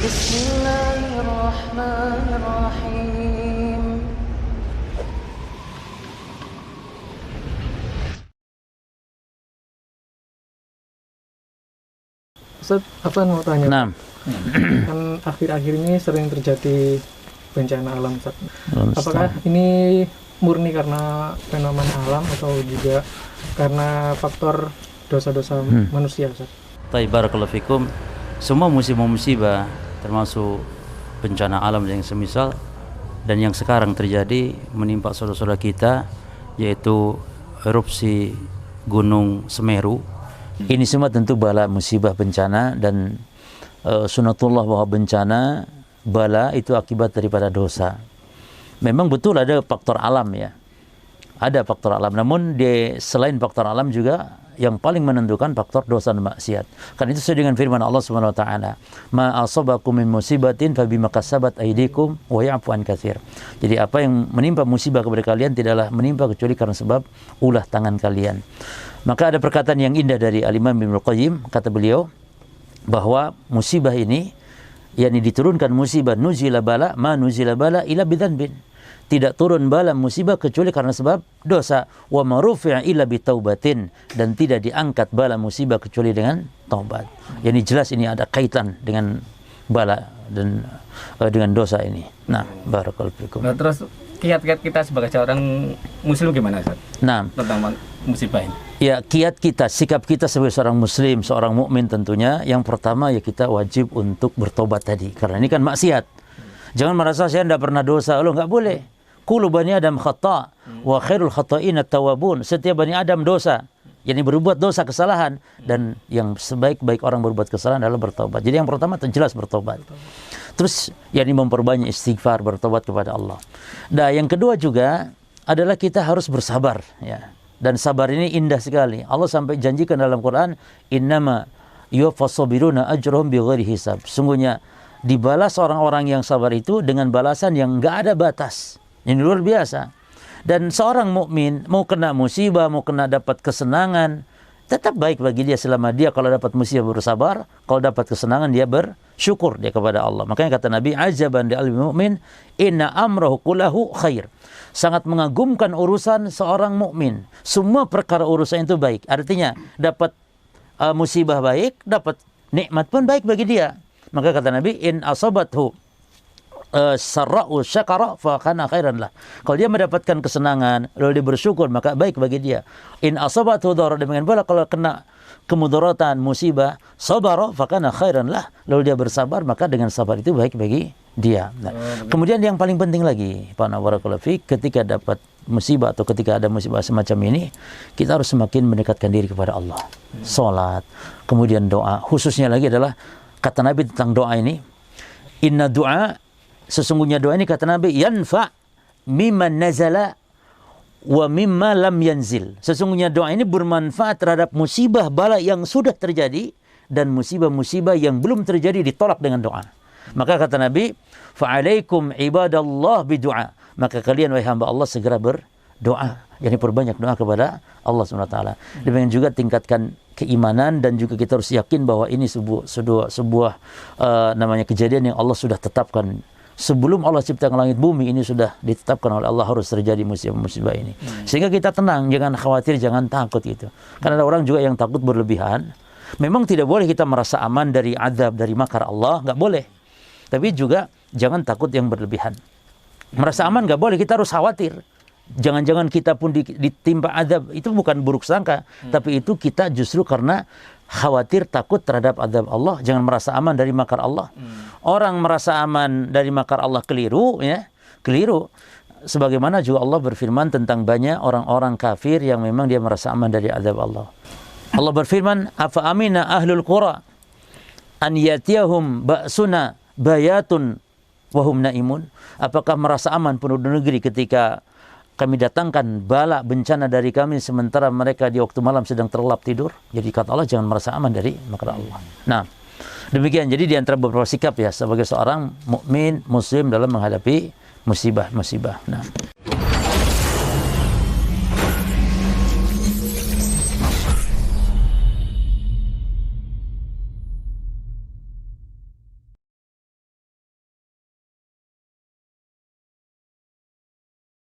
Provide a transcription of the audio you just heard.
Bismillahirrahmanirrahim. Ustaz, apa mau tanya? Nah, Kan akhir-akhir ini sering terjadi bencana alam, Ustaz. Allahumma Apakah musta'an. ini murni karena fenomena alam atau juga karena faktor dosa-dosa manusia, Ustaz? Baik, barakallahu fikum. Semua musibah-musibah termasuk bencana alam yang semisal dan yang sekarang terjadi menimpa saudara-saudara kita, yaitu erupsi Gunung Semeru. Ini semua tentu bala musibah bencana, dan sunatullah bahwa bencana bala itu akibat daripada dosa. Memang betul ada faktor alam ya. Ada faktor alam, namun selain faktor alam juga yang paling menentukan faktor dosa dan maksiat. Karena itu sesuai dengan firman Allah Subhanahu wa taala, "Ma asabakum min musibatin fabima kasabat aydikum wa ya'fu an katsir." Jadi apa yang menimpa musibah kepada kalian tidaklah menimpa kecuali karena sebab ulah tangan kalian. Maka ada perkataan yang indah dari Al-Imam Ibnu Qayyim, kata beliau bahwa musibah ini yakni diturunkan musibah nuzila bala ma nuzila bala ila bidzanbin. Tidak turun bala musibah kecuali karena sebab dosa. Wa marufi'a illa bitaubatin, dan tidak diangkat bala musibah kecuali dengan taubat. Jadi jelas ini ada kaitan dengan bala dan dengan dosa ini. Nah, barakallahu fikum. Nah, terus kiat-kiat kita sebagai seorang muslim gimana, Ustaz? Nah, Tentang musibah ini. ya, kiat kita, sikap kita sebagai seorang muslim, seorang mukmin tentunya yang pertama ya kita wajib untuk bertobat tadi. Karena ini kan maksiat. Jangan merasa saya tidak pernah dosa. Loh, nggak boleh. Kullu bani Adam khata' wa khairul khata'in at-tawwabun. Setiap bani Adam dosa. Yani berbuat dosa, kesalahan, dan yang sebaik-baik orang berbuat kesalahan adalah bertobat. Jadi yang pertama jelas bertobat. Terus yakni memperbanyak istighfar, bertobat kepada Allah. Nah, yang kedua juga adalah kita harus bersabar ya. Dan sabar ini indah sekali. Allah sampai janjikan dalam Quran, "Innama yuwaffas sabiruna ajrahum bighairi hisab." Sungguhnya dibalas orang-orang yang sabar itu dengan balasan yang enggak ada batas. Ini luar biasa. Dan seorang mukmin mau kena musibah, mau kena dapat kesenangan, tetap baik bagi dia selama dia kalau dapat musibah bersabar, kalau dapat kesenangan dia bersyukur dia kepada Allah. Makanya kata Nabi, "Ajaban li al mu'min, inna amrahu kullahu khair." Sangat mengagumkan urusan seorang mukmin. Semua perkara urusan itu baik. Artinya dapat musibah baik, dapat nikmat pun baik bagi dia. Maka kata Nabi, "In asabathu sarra'u syakara fa kana khairan lah." Kalau dia mendapatkan kesenangan lalu dia bersyukur, maka baik bagi dia. In asabathu dharra, demikian pula kalau kena kemudaratan, musibah, sabara fa kana khairan lah, lalu dia bersabar, maka dengan sabar itu baik bagi dia. Nah, kemudian yang paling penting lagi, Pak Barakallahu Fik, ketika dapat musibah atau ketika ada musibah semacam ini, kita harus semakin mendekatkan diri kepada Allah. Salat, kemudian doa. Khususnya lagi adalah kata Nabi tentang doa ini, inna doa, sesungguhnya doa ini kata Nabi, yanfa mimman nazala wa mimma lam yanzil. Sesungguhnya doa ini bermanfaat terhadap musibah bala yang sudah terjadi dan musibah-musibah yang belum terjadi ditolak dengan doa. Maka kata Nabi, fa'alaikum ibadallah bidu'a. Maka kalian wahai hamba Allah segera berdoa. Yani perbanyak doa kepada Allah SWT. Demikian juga tingkatkan keimanan, dan juga kita harus yakin bahwa ini sebuah namanya kejadian yang Allah sudah tetapkan. Sebelum Allah ciptakan langit bumi, ini sudah ditetapkan oleh Allah harus terjadi musibah-musibah ini. Sehingga kita tenang, jangan khawatir, jangan takut gitu. Karena ada orang juga yang takut berlebihan. Memang tidak boleh kita merasa aman dari azab, dari makar Allah, nggak boleh. Tapi juga jangan takut yang berlebihan. Merasa aman nggak boleh, kita harus khawatir. Jangan-jangan kita pun ditimpa azab, itu bukan buruk sangka, tapi itu kita justru karena khawatir, takut terhadap azab Allah. Jangan merasa aman dari makar Allah. Orang merasa aman dari makar Allah keliru, ya, keliru. Sebagaimana juga Allah berfirman tentang banyak orang-orang kafir yang memang dia merasa aman dari azab Allah. Allah berfirman, "Afa amina ahlul qura an yatiyahum ba'suna bayatun wahum naimun." Apakah merasa aman penduduk negeri ketika kami datangkan bala bencana dari kami sementara mereka di waktu malam sedang terlelap tidur? Jadi kata Allah, jangan merasa aman dari makar Allah. Nah, demikian. Jadi di antara beberapa sikap ya sebagai seorang mukmin muslim dalam menghadapi musibah-musibah. Nah.